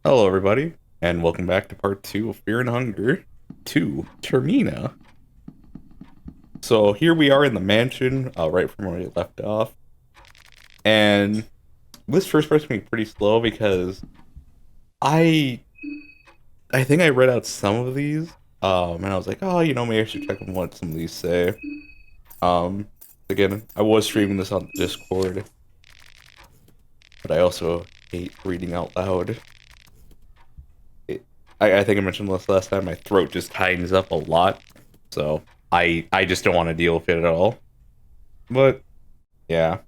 Hello, everybody, and welcome back to part 2 of Fear and Hunger 2, Termina. So here we are in the mansion, right from where we left off. And this first part's going to be pretty slow because I think I read out some of these, and I was like, oh, maybe I should check on what some of these say. Um, Again, I was streaming this on Discord, but I also hate reading out loud. I think I mentioned this last time, my throat just tightens up a lot, so I just don't want to deal with it at all. But, yeah.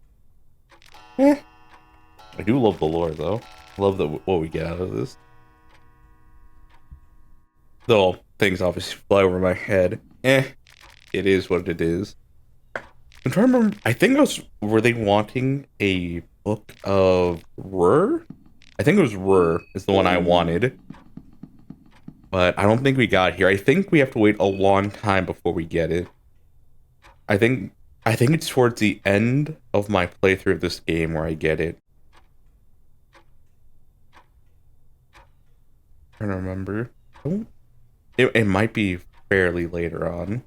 I do love the lore, though. Love what we get out of this. Though, things obviously fly over my head. It is what it is. I'm trying to remember, I think were they wanting a book of Rur? I think it was Rur is the one I wanted. But I don't think we got here. I think we have to wait a long time before we get it. I think it's towards the end of my playthrough of this game where I get it. I'm trying to remember. It might be fairly later on.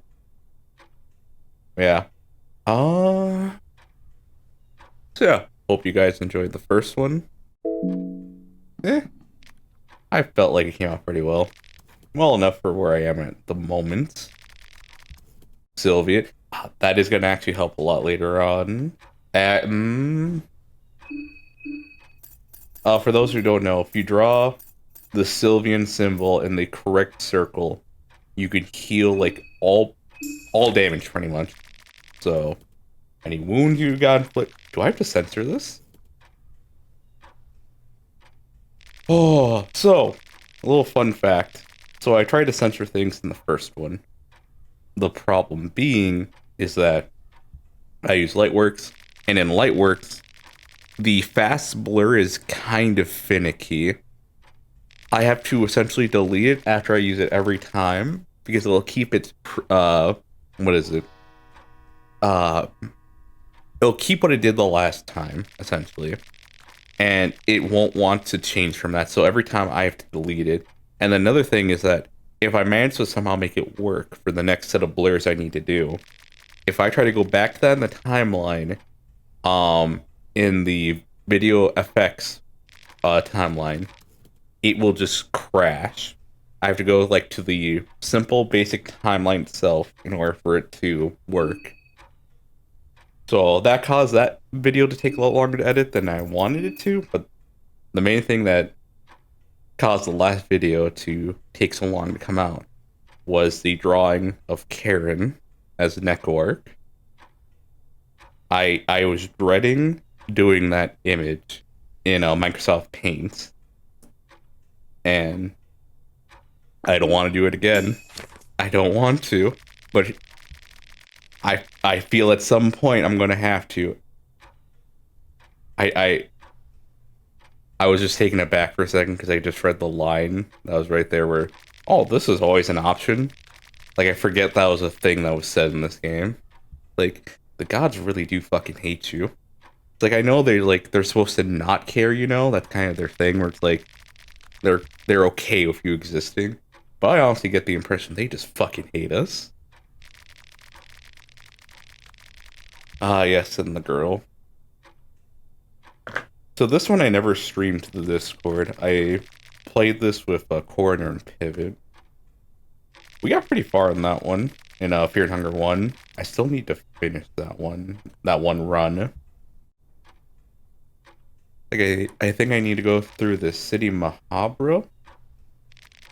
Yeah. So yeah. Hope you guys enjoyed the first one. I felt like it came out pretty well. Well enough for where I am at the moment. Sylvia. That is going to actually help a lot later on. For those who don't know, if you draw the Sylvian symbol in the correct circle, you can heal like all damage pretty much. So, any wounds you got inflicted. Do I have to censor this? Oh, so a little fun fact. So I tried to censor things in the first one. The problem being is that I use Lightworks, and in Lightworks, the fast blur is kind of finicky. I have to essentially delete it after I use it every time because it'll keep its what is it? It'll keep what it did the last time, essentially. And it won't want to change from that. So every time I have to delete it. And another thing is that if I manage to somehow make it work for the next set of blurs I need to do, if I try to go back to that in the timeline, in the video effects timeline, it will just crash. I have to go like to the simple basic timeline itself in order for it to work. So that caused that video to take a lot longer to edit than I wanted it to, but the main thing that caused the last video to take so long to come out was the drawing of Karin as Nekoark. I was dreading doing that image in Microsoft Paint, and I don't want to do it again. I don't want to, but I feel at some point I'm gonna have to. I was just taken aback for a second because I just read the line that was right there where, oh, this is always an option. Like, I forget that was a thing that was said in this game. Like, the gods really do fucking hate you. It's like, I know they're supposed to not care, that's kind of their thing, where it's like they're okay with you existing. But I honestly get the impression they just fucking hate us. Yes, and the girl. So this one I never streamed to the Discord. I played this with Corner and Pivot. We got pretty far in that one, in Fear and Hunger 1. I still need to finish that one run. Like, I think I need to go through the City Mahabra,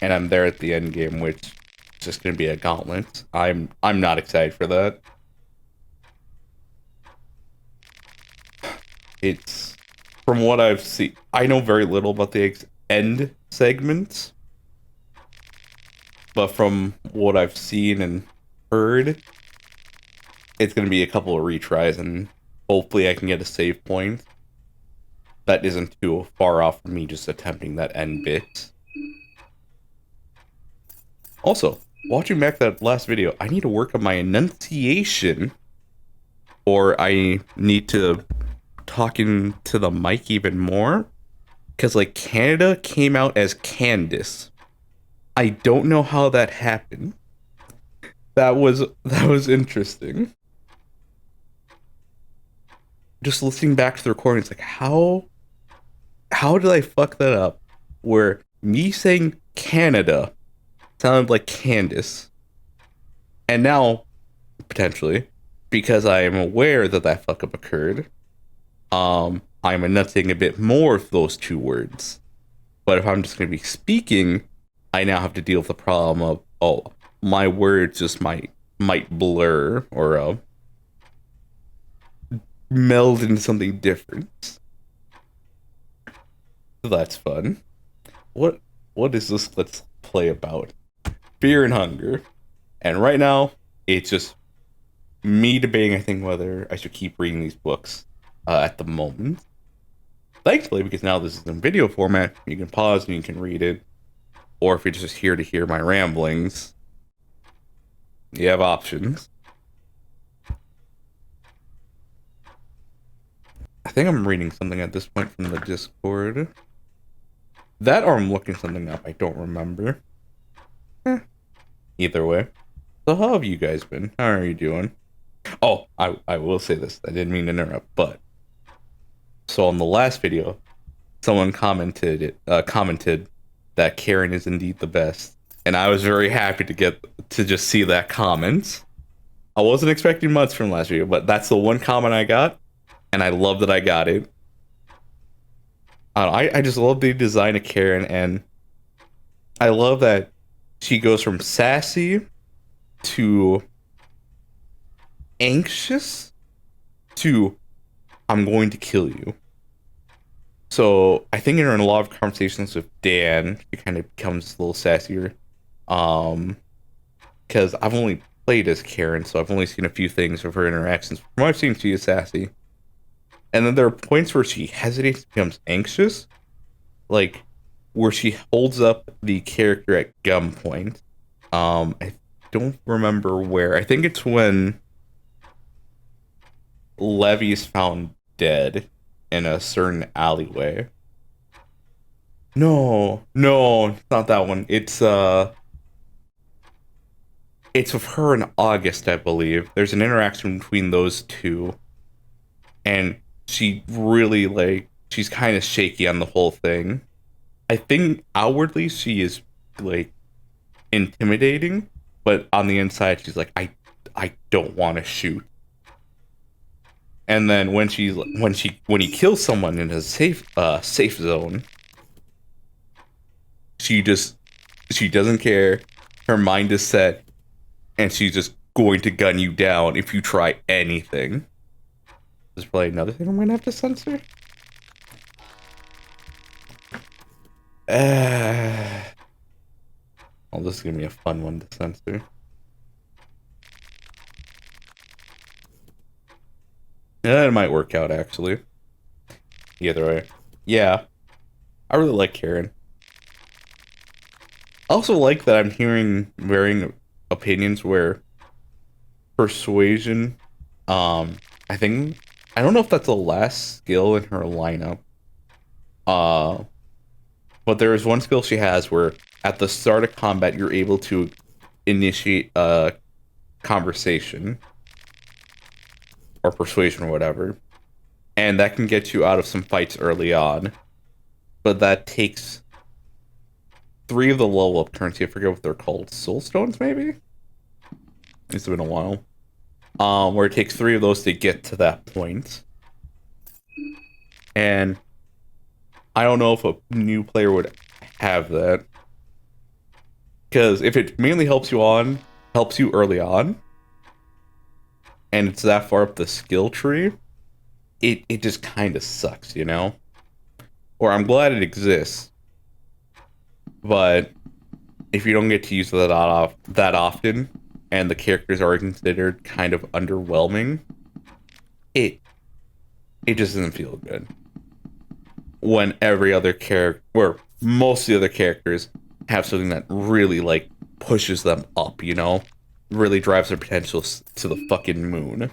and I'm there at the end game, which is just gonna be a gauntlet. I'm not excited for that. It's, from what I've seen, I know very little about the end segments, but from what I've seen and heard, it's going to be a couple of retries, and hopefully I can get a save point that isn't too far off from me just attempting that end bit. Also, watching back that last video, I need to work on my enunciation, or I need to talk into the mic even more, Because, like, Canada came out as Candace. I don't know how that happened. That was interesting. Just listening back to the recording, it's like, how did I fuck that up? Where me saying Canada sounded like Candace. And now, potentially, because I am aware that that fuck up occurred, I'm enunciating a bit more of those two words. But if I'm just going to be speaking, I now have to deal with the problem of, oh, my words just might blur or meld into something different. So that's fun. What is this Let's Play about? Fear and hunger. And right now, it's just me debating, I think, whether I should keep reading these books at the moment. Thankfully, because now this is in video format, you can pause and you can read it. Or if you're just here to hear my ramblings, you have options. I think I'm reading something at this point from the Discord. That or I'm looking something up, I don't remember. Either way. So how have you guys been? How are you doing? Oh, I will say this. I didn't mean to interrupt, but so on the last video, someone commented that Karin is indeed the best, and I was very happy to just see that comment. I wasn't expecting much from last video, but that's the one comment I got, and I love that I got it. I just love the design of Karin, and I love that she goes from sassy to anxious to I'm going to kill you. So I think in a lot of conversations with Dan, she kind of becomes a little sassier. Because I've only played as Karin, so I've only seen a few things of her interactions. From what I've seen, she is sassy. And then there are points where she hesitates, becomes anxious. Like, where she holds up the character at gunpoint. I don't remember where. I think it's when Levy's found dead in a certain alleyway. No, it's not that one. It's with her in August, I believe. There's an interaction between those two, and she really, she's kind of shaky on the whole thing. I think outwardly she is, intimidating, but on the inside she's like, I don't want to shoot. And then when he kills someone in a safe zone, she doesn't care. Her mind is set, and she's just going to gun you down if you try anything. There's probably another thing I'm gonna have to censor. Oh, this is gonna be a fun one to censor. Yeah, it might work out, actually. Either way. Yeah. I really like Karin. I also like that I'm hearing varying opinions where persuasion, I don't know if that's the last skill in her lineup. But there is one skill she has where at the start of combat, you're able to initiate a conversation. Or persuasion or whatever. And that can get you out of some fights early on. But that takes 3 of the level up turns. I forget what they're called. Soul stones, maybe? It's been a while. Where it takes 3 of those to get to that point. And I don't know if a new player would have that. Because if it mainly helps you early on, and it's that far up the skill tree, it just kind of sucks, you know? Or I'm glad it exists, but if you don't get to use that often, and the characters are considered kind of underwhelming, it just doesn't feel good. When every other character, or most of the other characters, have something that really, pushes them up, you know? Really drives their potential to the fucking moon.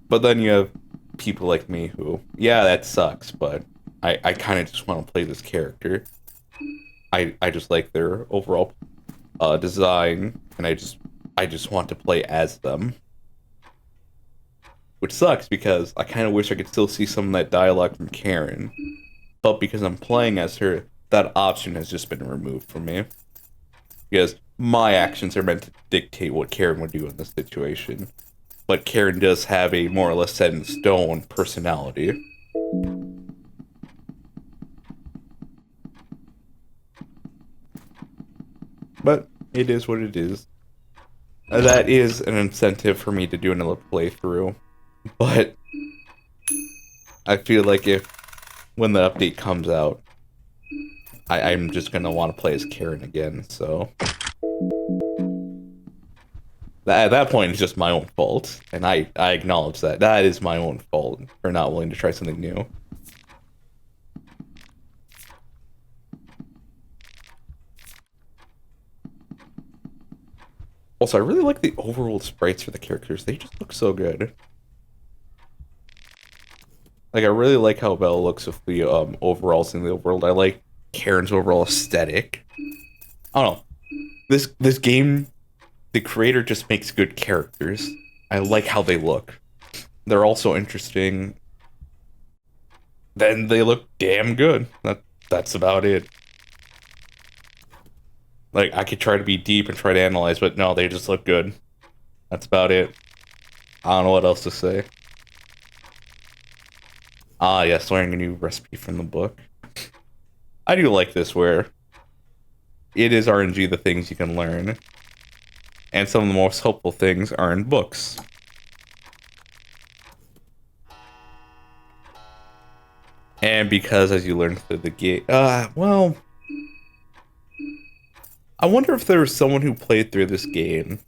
But then you have people like me who, yeah, that sucks, but I kind of just want to play this character. I just like their overall design, and I just want to play as them. Which sucks because I kind of wish I could still see some of that dialogue from Karin. But because I'm playing as her, that option has just been removed from me. Because my actions are meant to dictate what Karin would do in this situation. But Karin does have a more or less set in stone personality. But it is what it is. That is an incentive for me to do another playthrough. But I feel like when the update comes out, I'm just gonna want to play as Karin again, so at that point it's just my own fault, and I acknowledge that. That is my own fault for not willing to try something new. Also, I really like the overworld sprites for the characters. They just look so good. Like, I really like how Bella looks with the overalls in the overworld. I like Karin's overall aesthetic. I don't know. This game, the creator just makes good characters. I like how they look. They're also interesting. Then they look damn good. That's about it. Like, I could try to be deep and try to analyze, but no, they just look good. That's about it. I don't know what else to say. Ah, yes, learning a new recipe from the book. I do like this, where it is RNG the things you can learn. And some of the most helpful things are in books. And because as you learn through the game... well... I wonder if there was someone who played through this game,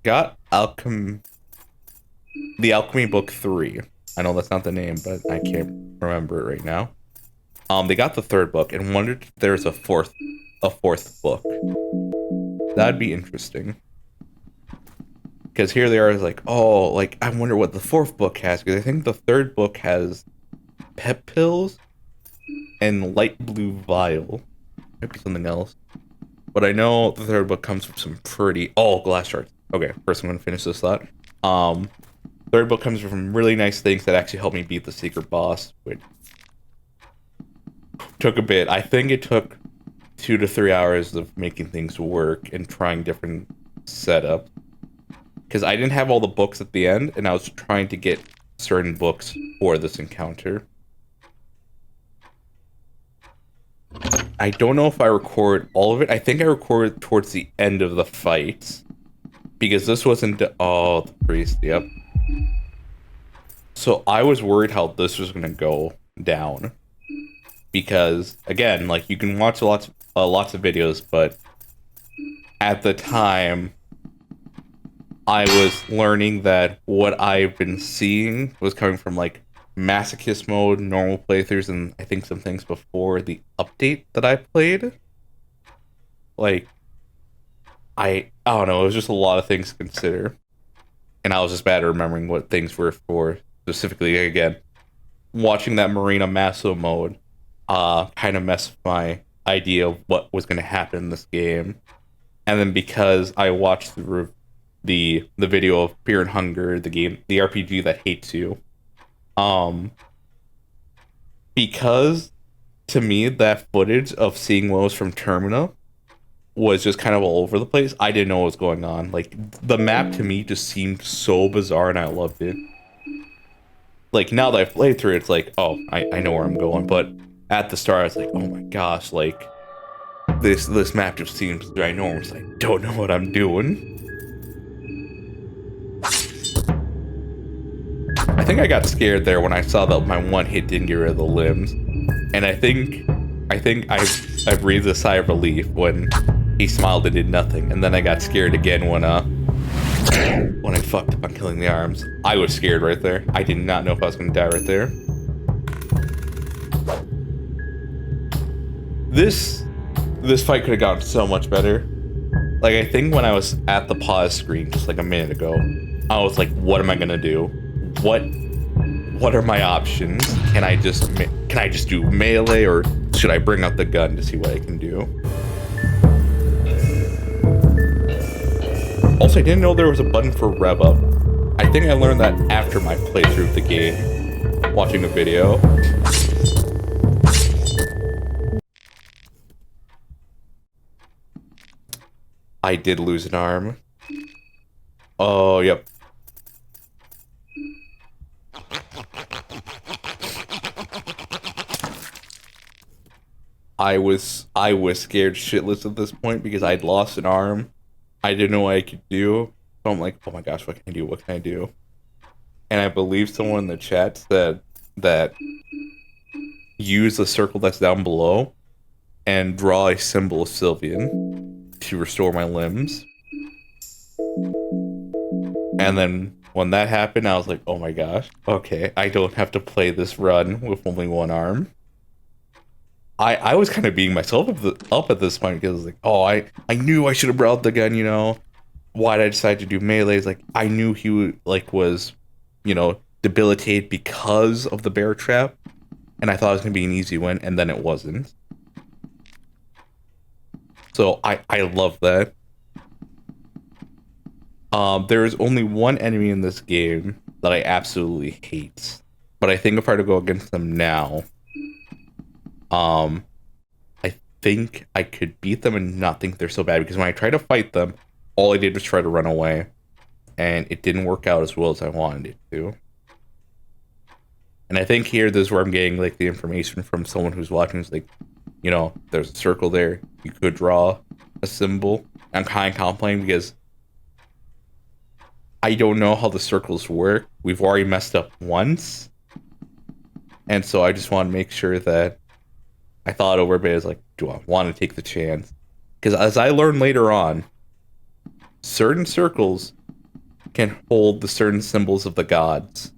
got the Alchemy Book 3. I know that's not the name, but I can't remember it right now. They got the third book and wondered if there's a fourth book. That'd be interesting. Because here they are, like, oh, like, I wonder what the fourth book has, because I think the third book has pep pills and light blue vial. Might be something else. But I know the third book comes with some pretty... Oh, glass shards. Okay, first I'm going to finish this thought. Third book comes with some really nice things that actually helped me beat the secret boss, which took a bit. I think it took 2 to 3 hours of making things work and trying different setups. Because I didn't have all the books at the end, and I was trying to get certain books for this encounter. I don't know if I record all of it. I think I recorded towards the end of the fight. Because this wasn't... Oh, the priest, yep. So I was worried how this was going to go down. Because, again, like, you can watch lots of videos, but at the time, I was learning that what I've been seeing was coming from, like, masochist mode, normal playthroughs, and I think some things before the update that I played. Like, I don't know, it was just a lot of things to consider. And I was just bad at remembering what things were for. Specifically, again, watching that Marina Masso mode kind of messed with my idea of what was going to happen in this game. And then because I watched the video of Fear and Hunger, the game, the RPG that hates you, because to me that footage of seeing what was from Termina was just kind of all over the place. I didn't know what was going on. Like, the map to me just seemed so bizarre, and I loved it. Like, now that I've played through it, it's like, oh, I know where I'm going. But at the start, I was like, oh my gosh, like, this map just seems ginormous. I don't know what I'm doing. I think I got scared there when I saw that my one hit didn't get rid of the limbs. And I think I breathed a sigh of relief when he smiled and did nothing. And then I got scared again when I fucked up on killing the arms. I was scared right there. I did not know if I was gonna die right there. This fight could have gotten so much better. Like, I think when I was at the pause screen just like a minute ago, I was like, what am I gonna do? What what are my options? Can I just do melee, or should I bring out the gun to see what I can do? Also, I didn't know there was a button for rev up. I think I learned that after my playthrough of the game, watching a video. I did lose an arm. Oh, yep. I was scared shitless at this point because I'd lost an arm. I didn't know what I could do. So I'm like, oh my gosh, what can I do? What can I do? And I believe someone in the chat said that use the circle that's down below and draw a symbol of Sylvian to restore my limbs. And then when that happened, I was like, oh my gosh, okay, I don't have to play this run with only one arm. I was kind of beating myself up at this point because I was like, oh, I knew I should have brought the gun, you know. Why did I decide to do melee? Like, I knew he was, you know, debilitated because of the bear trap. And I thought it was going to be an easy win, and then it wasn't. So I love that. There is only one enemy in this game that I absolutely hate. But I think if I were to go against them now, I think I could beat them and not think they're so bad, because when I tried to fight them, all I did was try to run away, and it didn't work out as well as I wanted it to. And I think this is where I'm getting like the information from someone who's watching. Is like, you know, there's a circle there. You could draw a symbol. I'm kind of complaining because I don't know how the circles work. We've already messed up once, and so I just want to make sure that I thought over, but I was like, do I want to take the chance? Because as I learned later on, certain circles can hold the certain symbols of the gods.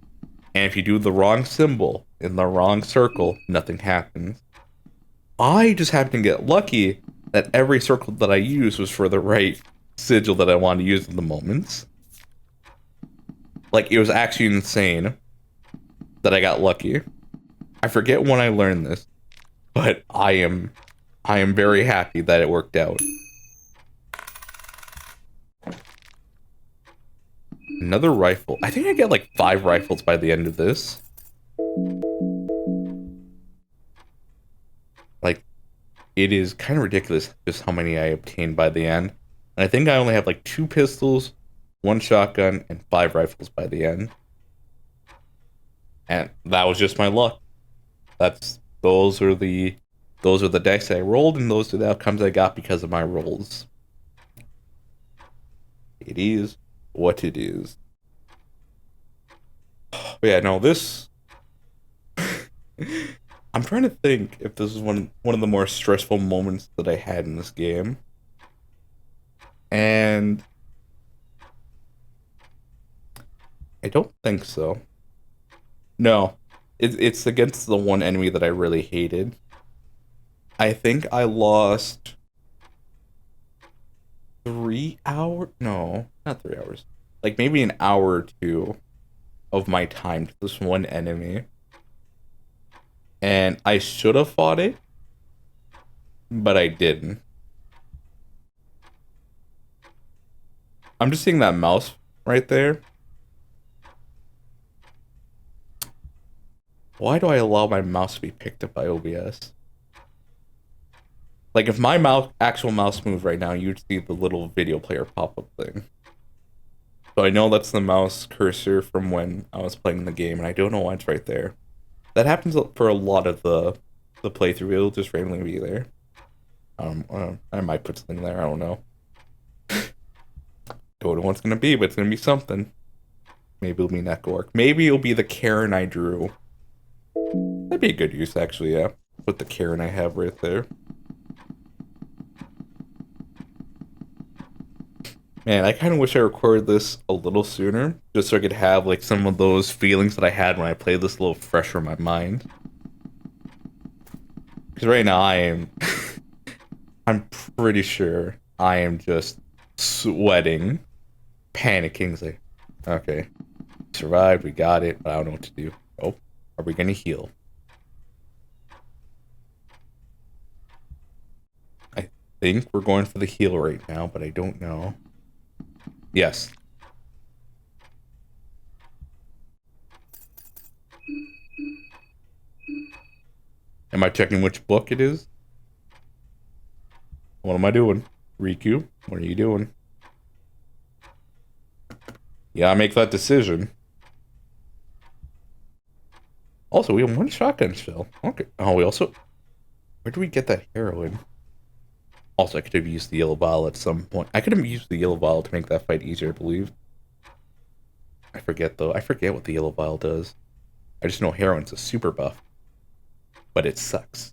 And if you do the wrong symbol in the wrong circle, nothing happens. I just happened to get lucky that every circle that I used was for the right sigil that I wanted to use at the moment. Like, it was actually insane that I got lucky. I forget when I learned this, but I am very happy that it worked out. Another rifle. I think I get like 5 rifles by the end of this. Like, it is kind of ridiculous just how many I obtained by the end. And I think I only have like 2 pistols, 1 shotgun, and 5 rifles by the end. And that was just my luck. Those are the dice I rolled, and those are the outcomes I got because of my rolls. It is what it is. But yeah, no, this I'm trying to think if this is one of the more stressful moments that I had in this game. And I don't think so. No. It's against the one enemy that I really hated. I think I lost 3 hours? No, not 3 hours. Like maybe an hour or 2 of my time to this one enemy. And I should have fought it, but I didn't. I'm just seeing that mouse right there. Why do I allow my mouse to be picked up by OBS? Like, if my actual mouse moved right now, you'd see the little video player pop-up thing. So I know that's the mouse cursor from when I was playing the game, and I don't know why it's right there. That happens for a lot of the playthrough. It'll just randomly be there. I might put something there, I don't know. Don't know what it's gonna be, but it's gonna be something. Maybe it'll be Neck Orc. Maybe it'll be the Karin I drew. That'd be a good use, actually, yeah. With the Karin I have right there. Man, I kind of wish I recorded this a little sooner, just so I could have, like, some of those feelings that I had when I played this a little fresher in my mind. Because right now I'm pretty sure I am just sweating, panicking. It's like, okay, survived, we got it, but I don't know what to do. Oh, are we gonna heal? I think we're going for the heal right now, but I don't know. Yes. Am I checking which book it is? What am I doing? Riku, what are you doing? Yeah, I make that decision. Also, we have 1 shotgun shell. Okay. Oh, we also... Where do we get that heroin? Also, I could have used the yellow vial at some point. I could have used the yellow vial to make that fight easier, I believe. I forget, though. I forget what the yellow vial does. I just know heroin's a super buff. But it sucks.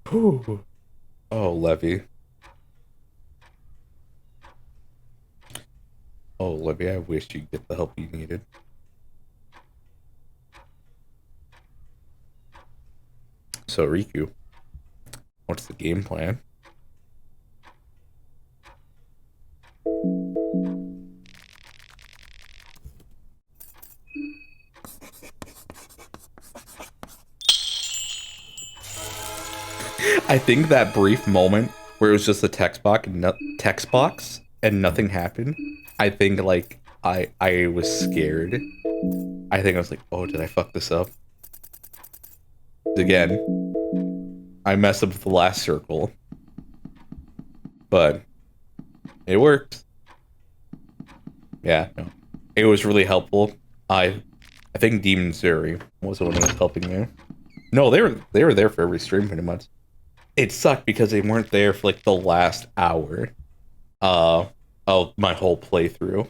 Whew. Oh, Levy. Oh, Levy, I wish you'd get the help you needed. So, Riku, what's the game plan? I think that brief moment where it was just a text box and nothing happened. I think like I was scared. I think I was like, oh, did I fuck this up? Again, I messed up with the last circle, but it worked. Yeah, no, it was really helpful. I think Demon Zuri was the one who was helping me. No, they were there for every stream pretty much. It sucked because they weren't there for like the last hour of my whole playthrough.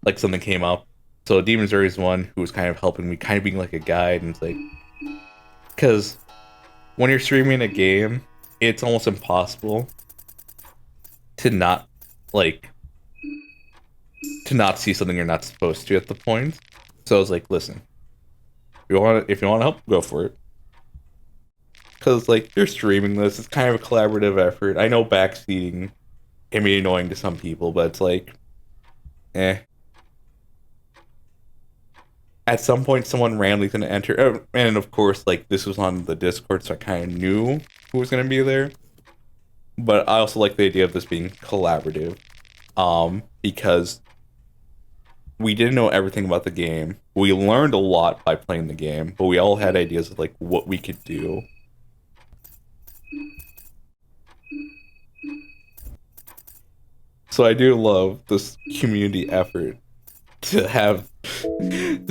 Like something came up. So Demon Zuri is one who was kind of helping me, kind of being like a guide, and it's like, because when you're streaming a game, it's almost impossible to not see something you're not supposed to at the point. So I was like, listen, if you want to help, go for it. Because, like, you're streaming this, it's kind of a collaborative effort. I know backseating can be annoying to some people, but it's like, eh. At some point, someone randomly gonna enter, and of course, like, this was on the Discord, so I kind of knew who was gonna be there. But I also like the idea of this being collaborative, because we didn't know everything about the game. We learned a lot by playing the game, but we all had ideas of, like, what we could do. So I do love this community effort to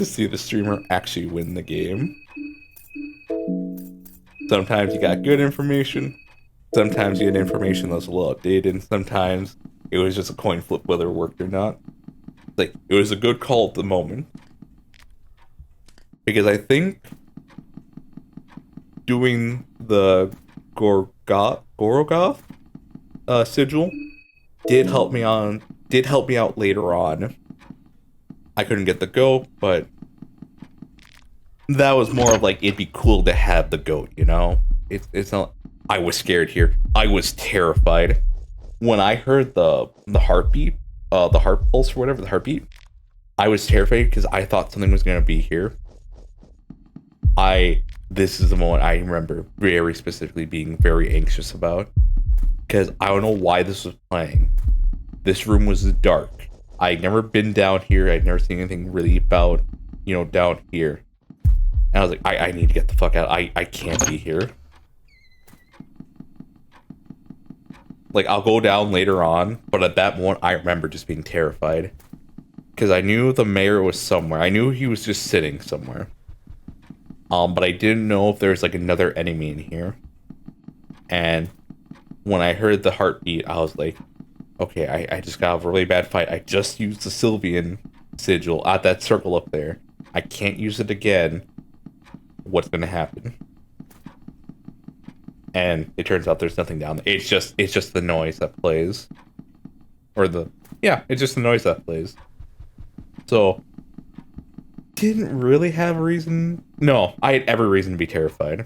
see the streamer actually win the game. Sometimes you got good information, sometimes you had information that was a little outdated, and sometimes it was just a coin flip whether it worked or not. Like, it was a good call at the moment. Because I think doing the Gorogoth sigil did help me out later on. I couldn't get the goat, but that was more of like, it'd be cool to have the goat, you know? It's not. I was scared here. I was terrified when I heard the heartbeat, the heart pulse or whatever, the heartbeat. I was terrified because I thought something was gonna be here. This is the moment I remember very specifically being very anxious about, because I don't know why this was playing. This room was dark. I'd never been down here. I'd never seen anything really about, down here. And I was like, I need to get the fuck out. I can't be here. Like, I'll go down later on, but at that moment, I remember just being terrified. Because I knew the mayor was somewhere. I knew he was just sitting somewhere. But I didn't know if there was, like, another enemy in here. And when I heard the heartbeat, I was like, okay, I just got a really bad fight. I just used the Sylvian sigil at that circle up there. I can't use it again. What's gonna happen? And it turns out there's nothing down there. It's just the noise that plays. It's just the noise that plays. So, didn't really have a reason. No, I had every reason to be terrified.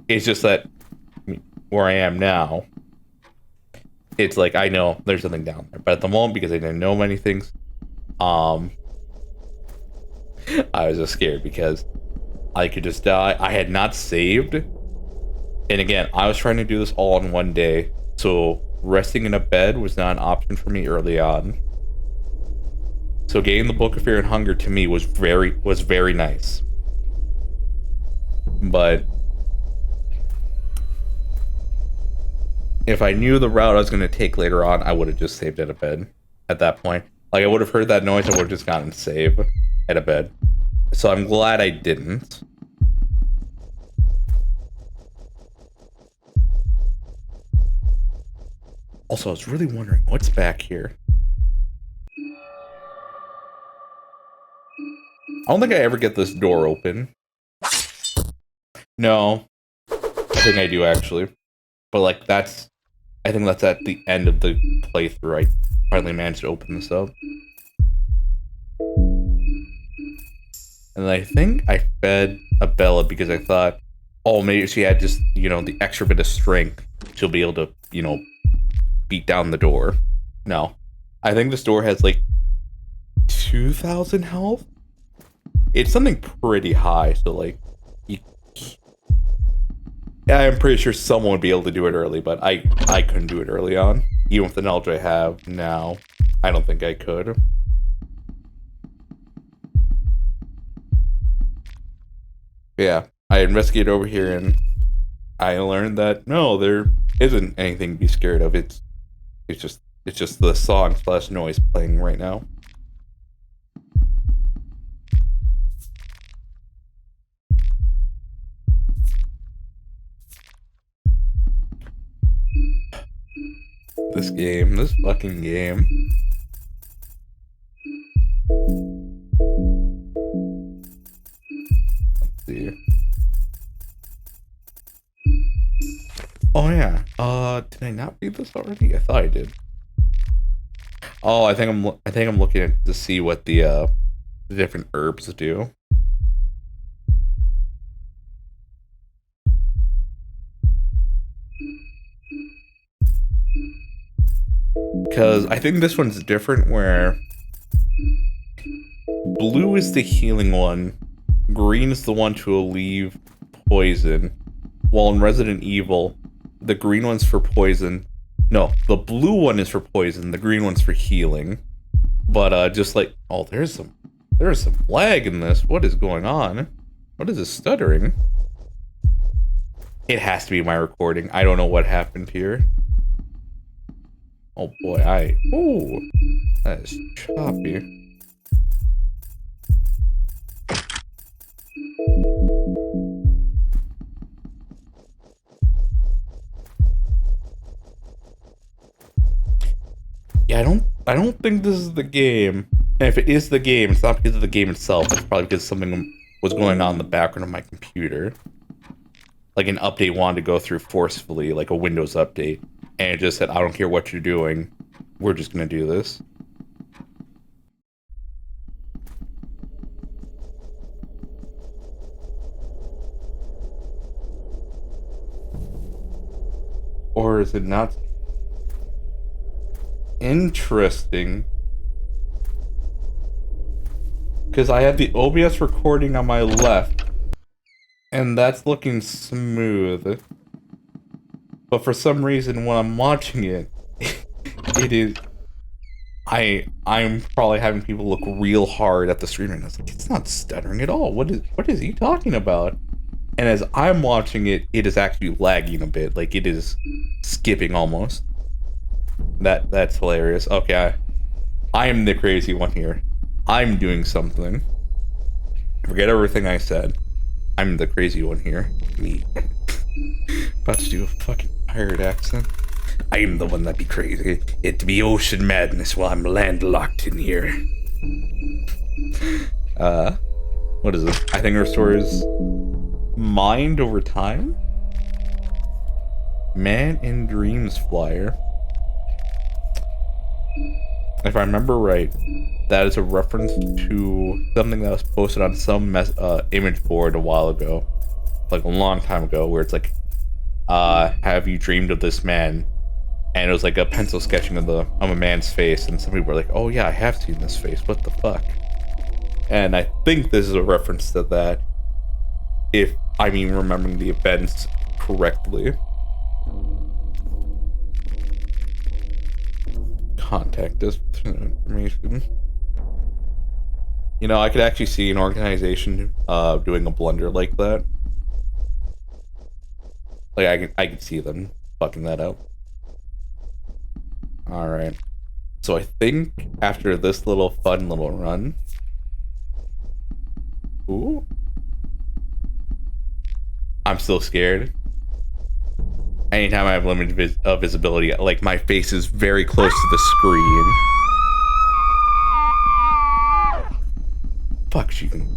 It's just that where I am now, it's like I know there's something down there, but at the moment, because I didn't know many things, I was just scared because I could just die. I had not saved, and again, I was trying to do this all in one day, so resting in a bed was not an option for me early on. So getting the Book of Fear and Hunger to me was very nice. But if I knew the route I was going to take later on, I would have just saved at a bed at that point. Like, I would have heard that noise, I would have just gotten save at a bed. So I'm glad I didn't. Also, I was really wondering what's back here. I don't think I ever get this door open. No. I think I do, actually. But, like, I think that's at the end of the playthrough. I finally managed to open this up. And I think I fed Abella because I thought, oh, maybe she had just, you know, the extra bit of strength. She'll be able to, you know, beat down the door. No. I think this door has, like, 2,000 health? It's something pretty high, so, like, yeah, I'm pretty sure someone would be able to do it early, but I couldn't do it early on. Even with the knowledge I have now, I don't think I could. Yeah, I investigated over here and I learned that no, there isn't anything to be scared of. It's just the song / noise playing right now. This fucking game. Let's see. Oh yeah. Did I not read this already? I thought I did. Oh, I think I'm looking at to see what the different herbs do. Because I think this one's different where blue is the healing one, green is the one to alleviate poison, while in Resident Evil, the green one's for poison. No, the blue one is for poison, the green one's for healing. But just like, oh, there's some lag in this. What is going on? What is this stuttering? It has to be my recording. I don't know what happened here. Oh boy, ooh, that is choppy. Yeah, I don't think this is the game. And if it is the game, it's not because of the game itself. It's probably because something was going on in the background of my computer. Like an update wanted to go through forcefully, like a Windows update. And it just said, I don't care what you're doing. We're just gonna do this. Or is it not? Interesting. Because I have the OBS recording on my left. And that's looking smooth. But for some reason, when I'm watching it, it is... I'm probably having people look real hard at the screen and it's like, it's not stuttering at all. What is he talking about? And as I'm watching it, it is actually lagging a bit. Like, it is skipping almost. That's hilarious. Okay, I am the crazy one here. I'm doing something. Forget everything I said. I'm the crazy one here. Me. About to do a fucking pirate accent. I am the one that be crazy. It be ocean madness while I'm landlocked in here. What is it? I think it restores mind over time? Man in Dreams flyer. If I remember right, that is a reference to something that was posted on some image board a while ago. Like a long time ago, where it's like, have you dreamed of this man and it was like a pencil sketching of a man's face, and some people were like, "Oh yeah, I have seen this face. What the fuck?" And I think this is a reference to that, if I mean remembering the events correctly. Contact us information. You know, I could actually see an organization doing a blunder like that. Like I can see them fucking that up. All right. So I think after this fun little run. Ooh. I'm still scared. Anytime I have limited visibility, like my face is very close to the screen. Fuck, she can.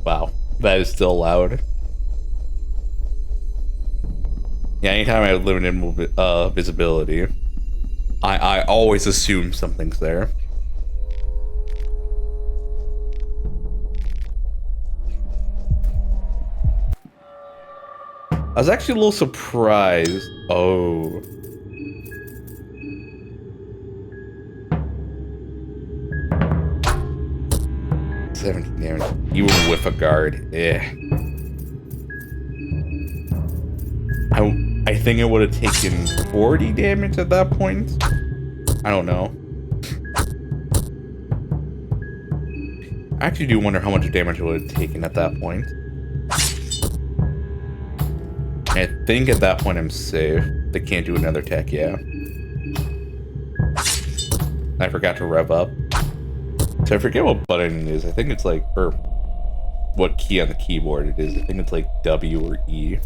Wow, that is still loud. Yeah, anytime I have limited visibility, I always assume something's there. I was actually a little surprised. Oh. $17 damage. You were with a guard. Yeah. I think it would have taken 40 damage at that point. I don't know. I actually do wonder how much damage it would have taken at that point. I think at that point I'm safe. They can't do another attack, yeah. I forgot to rev up. So I forget what button it is. I think it's like, or what key on the keyboard it is. I think it's like W or E.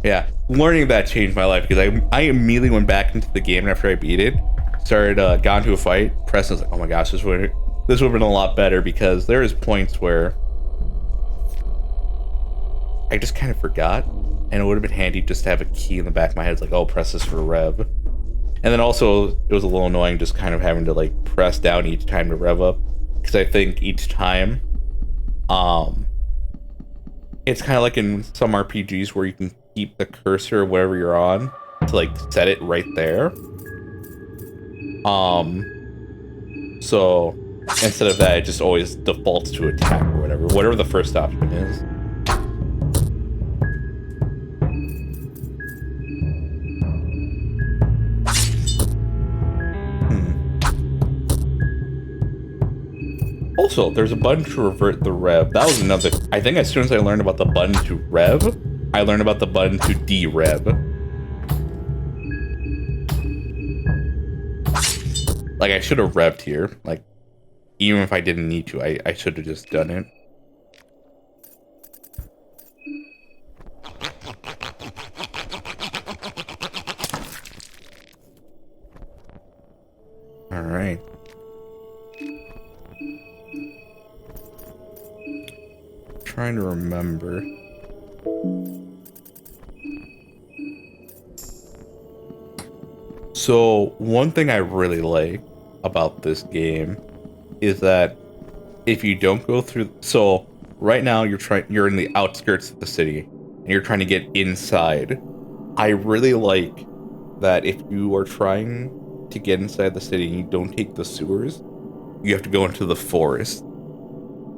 Yeah, learning that changed my life because I immediately went back into the game after I beat it. Started, got into a fight. Preston was like, oh my gosh, this would have been a lot better, because there is points where I just kind of forgot, and it would have been handy just to have a key in the back of my head. It's like, oh, press this for rev. And then also, it was a little annoying just kind of having to like press down each time to rev up, because I think each time, it's kind of like in some RPGs where you can keep the cursor wherever you're on to like set it right there. So instead of that, it just always defaults to attack or whatever the first option is. Also, there's a button to revert the rev. That was another. I think as soon as I learned about the button to rev, I learned about the button to de-rev. Like, I should have revved here. Like, even if I didn't need to, I should have just done it. All right. Trying to remember. So one thing I really like about this game is that if you don't go through, so right now you're in the outskirts of the city and you're trying to get inside. I really like that if you are trying to get inside the city and you don't take the sewers, you have to go into the forest.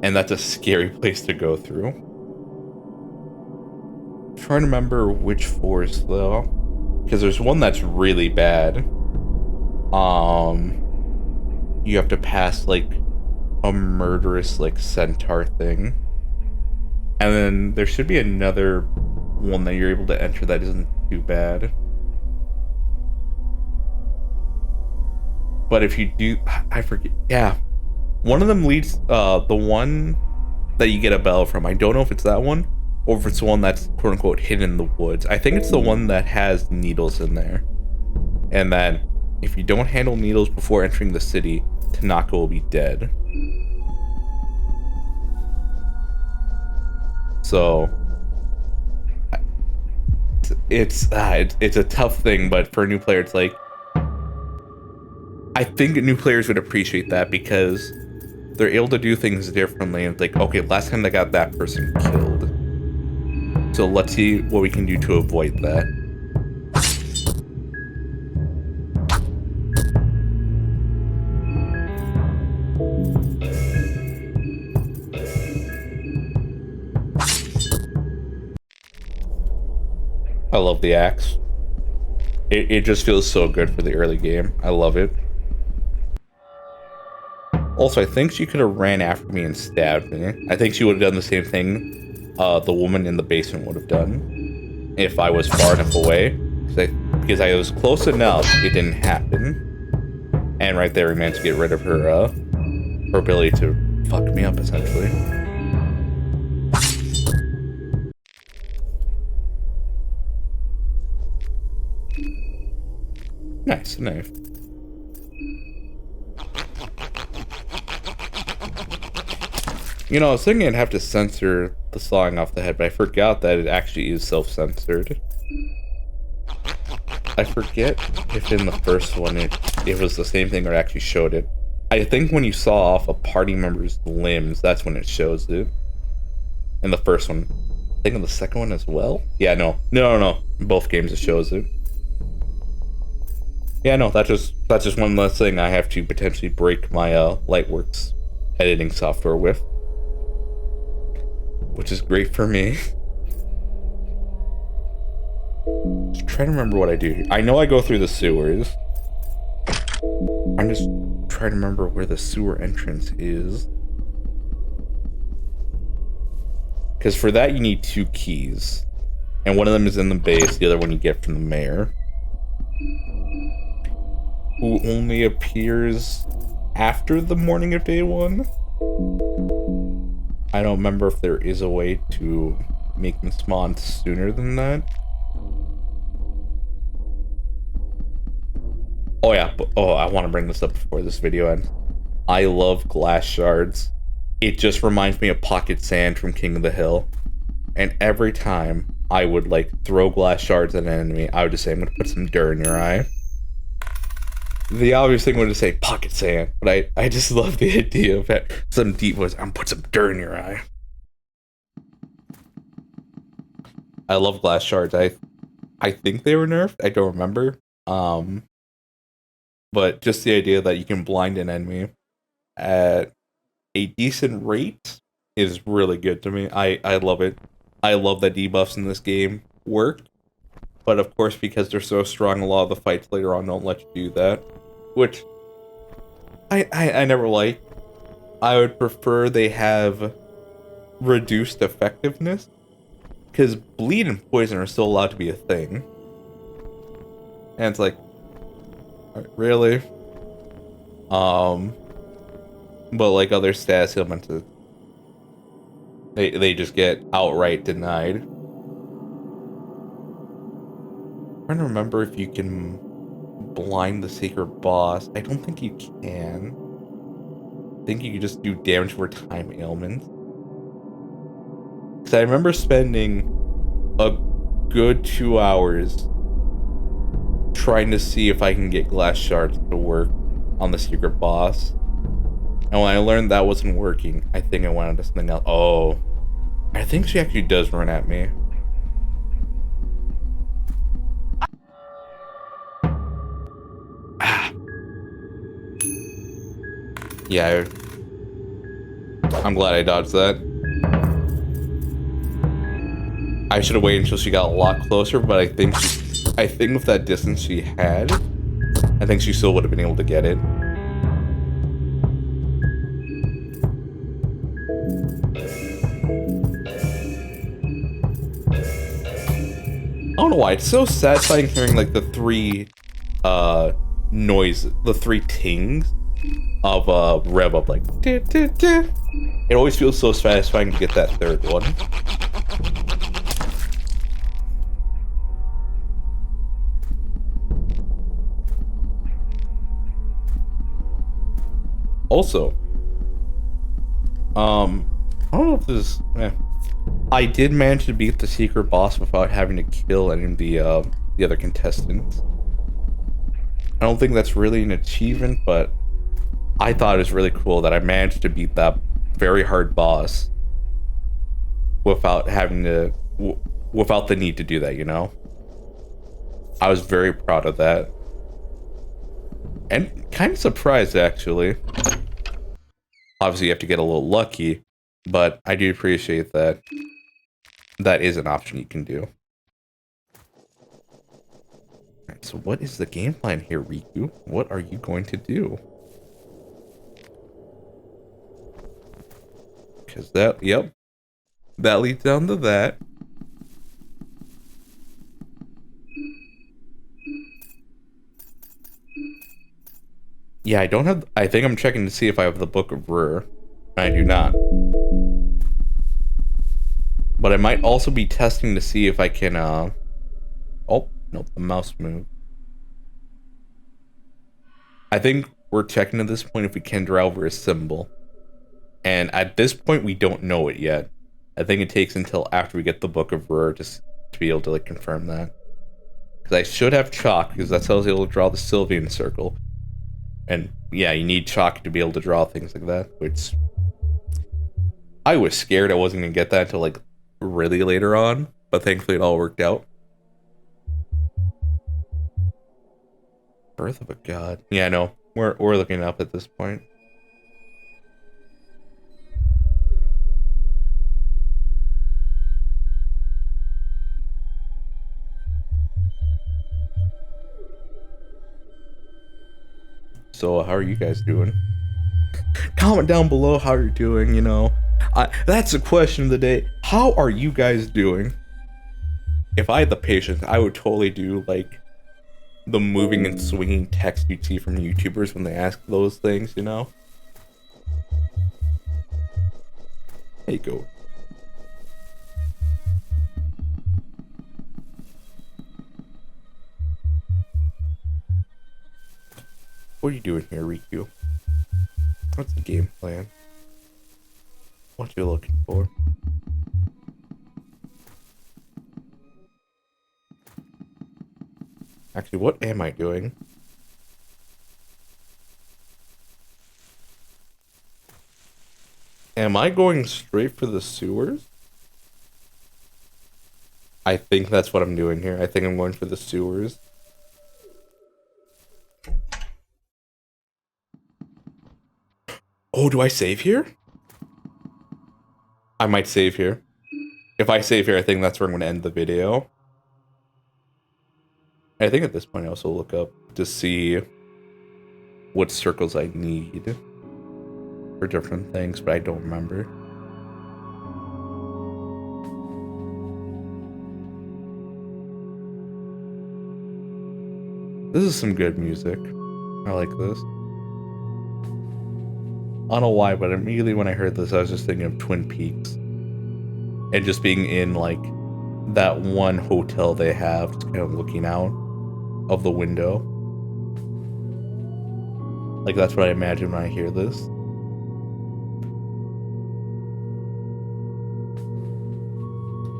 And that's a scary place to go through. I'm trying to remember which forest though, because there's one that's really bad. You have to pass like a murderous like centaur thing, and then there should be another one that you're able to enter that isn't too bad. But if you do, I forget. Yeah. One of them leads, the one that you get a bell from. I don't know if it's that one, or if it's the one that's quote-unquote hidden in the woods. I think it's the one that has needles in there. And then, if you don't handle needles before entering the city, Tanaka will be dead. So, it's a tough thing, but for a new player, it's like, I think new players would appreciate that, because they're able to do things differently. And it's like, okay, last time they got that person killed. So let's see what we can do to avoid that. I love the axe. It just feels so good for the early game. I love it. Also, I think she could have ran after me and stabbed me. I think she would have done the same thing the woman in the basement would have done if I was far enough away. Because I was close enough, it didn't happen. And right there, we managed to get rid of her ability to fuck me up, essentially. Nice, knife. You know, I was thinking I'd have to censor the sawing off the head, but I forgot that it actually is self-censored. I forget if in the first one it was the same thing or actually showed it. I think when you saw off a party member's limbs, that's when it shows it. In the first one. I think in the second one as well? Yeah, no. In both games it shows it. Yeah, no, that's just one less thing I have to potentially break my Lightworks editing software with. Which is great for me. Just trying to remember what I do here. I know I go through the sewers. I'm just trying to remember where the sewer entrance is. Because for that you need 2 keys. And one of them is in the base, the other one you get from the mayor. Who only appears after the morning of day 1. I don't remember if there is a way to make them spawn sooner than that. Oh yeah, I want to bring this up before this video ends. I love glass shards. It just reminds me of pocket sand from King of the Hill. And every time I would like throw glass shards at an enemy, I would just say, I'm gonna put some dirt in your eye. The obvious thing would just say pocket sand, but I just love the idea of that. Some deep voice, I'm gonna put some dirt in your eye. I love glass shards. I think they were nerfed. I don't remember. But just the idea that you can blind an enemy at a decent rate is really good to me. I love it. I love that debuffs in this game work. But of course, because they're so strong, a lot of the fights later on don't let you do that. Which I never like. I would prefer they have reduced effectiveness. Because bleed and poison are still allowed to be a thing. And it's like, really? But like other stats ailments, they just get outright denied. I'm trying to remember if you can blind the sacred boss. I don't think you can. I think you can just do damage for time ailments. Because I remember spending a good 2 hours trying to see if I can get glass shards to work on the secret boss. And when I learned that wasn't working, I think I went on to something else. Oh, I think she actually does run at me. Yeah, I'm glad I dodged that. I should have waited until she got a lot closer, but I think with that distance she had, I think she still would have been able to get it. I don't know why, it's so satisfying hearing like the 3 noises, the 3 tings of rev up, like dih, dih, dih. It always feels so satisfying to get that 3rd one. Also, I don't know if this I did manage to beat the secret boss without having to kill any of the other contestants. I don't think that's really an achievement, but I thought it was really cool that I managed to beat that very hard boss without having to, without the need to do that, you know? I was very proud of that. And kind of surprised, actually. Obviously, you have to get a little lucky, but I do appreciate that that is an option you can do. Alright, so what is the game plan here, Riku? What are you going to do? Because that, yep, that leads down to that. Yeah, I don't have, I think I'm checking to see if I have the Book of Rur. I do not. But I might also be testing to see if I can, oh, nope, the mouse moved. I think we're checking at this point if we can draw over a symbol. And at this point, we don't know it yet. I think it takes until after we get the Book of Rur to be able to, like, confirm that. Because I should have chalk, because that's how I was able to draw the Sylvian circle. And, yeah, you need chalk to be able to draw things like that, which... I was scared I wasn't going to get that until, like, really later on. But thankfully it all worked out. Birth of a God. Yeah, no. We're looking up at this point. So, how are you guys doing? Comment down below how you're doing, you know. That's the question of the day. How are you guys doing? If I had the patience, I would totally do, like, the moving and swinging text you'd see from YouTubers when they ask those things, you know? There you go. What are you doing here, Riku? What's the game plan? What you looking for? Actually, what am I doing? Am I going straight for the sewers? I think that's what I'm doing here. I think I'm going for the sewers. Oh, do I save here? I might save here. If I save here, I think that's where I'm going to end the video. I think at this point I also look up to see what circles I need for different things, but I don't remember. This is some good music. I like this. I don't know why, but immediately when I heard this, I was just thinking of Twin Peaks. And just being in, like, that one hotel they have, just kind of looking out of the window. Like, that's what I imagine when I hear this.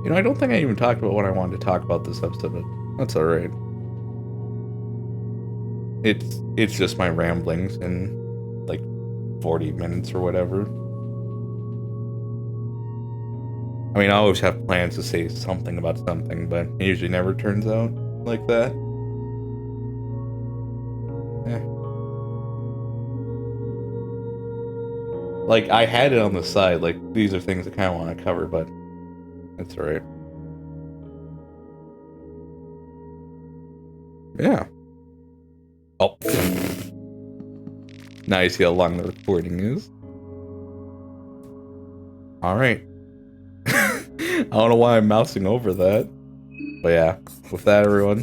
You know, I don't think I even talked about what I wanted to talk about this episode, but that's alright. It's just my ramblings in, like, 40 minutes or whatever. I mean, I always have plans to say something about something, but it usually never turns out like that. Eh. Like, I had it on the side, like, these are things I kind of want to cover, but that's alright. Yeah. Oh. Now you see how long the recording is. Alright. I don't know why I'm mousing over that. But yeah, with that, everyone,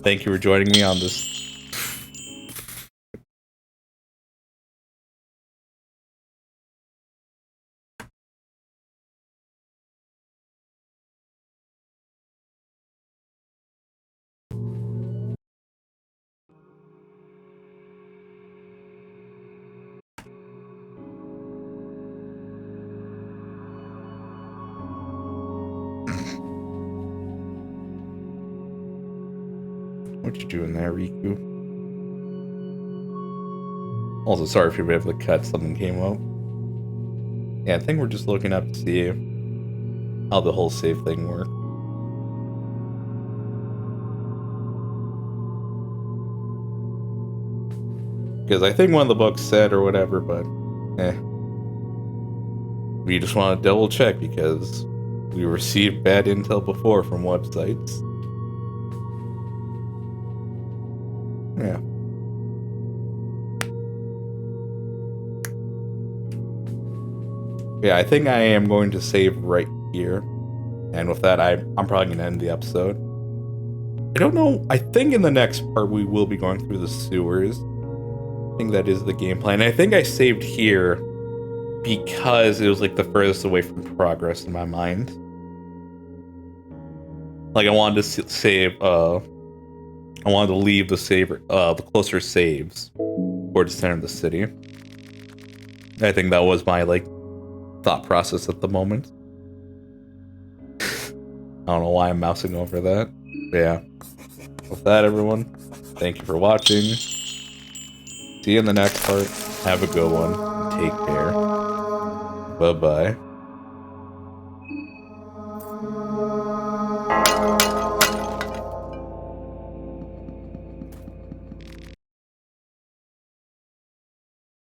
thank you for joining me on this. What you doing there, Riku? Also, sorry if you're able to cut, something came up. Yeah, I think we're just looking up to see how the whole save thing works. Because I think one of the books said or whatever, but we just want to double check because we received bad intel before from websites. Yeah. Yeah, I think I am going to save right here. And with that, I'm probably going to end the episode. I don't know. I think in the next part we will be going through the sewers. I think that is the game plan. I think I saved here because it was like the furthest away from progress in my mind. Like I wanted to save, I wanted to leave the the closer saves towards the center of the city. I think that was my like thought process at the moment. I don't know why I'm mousing over that. But yeah. With that, everyone, thank you for watching. See you in the next part. Have a good one. Take care. Bye-bye.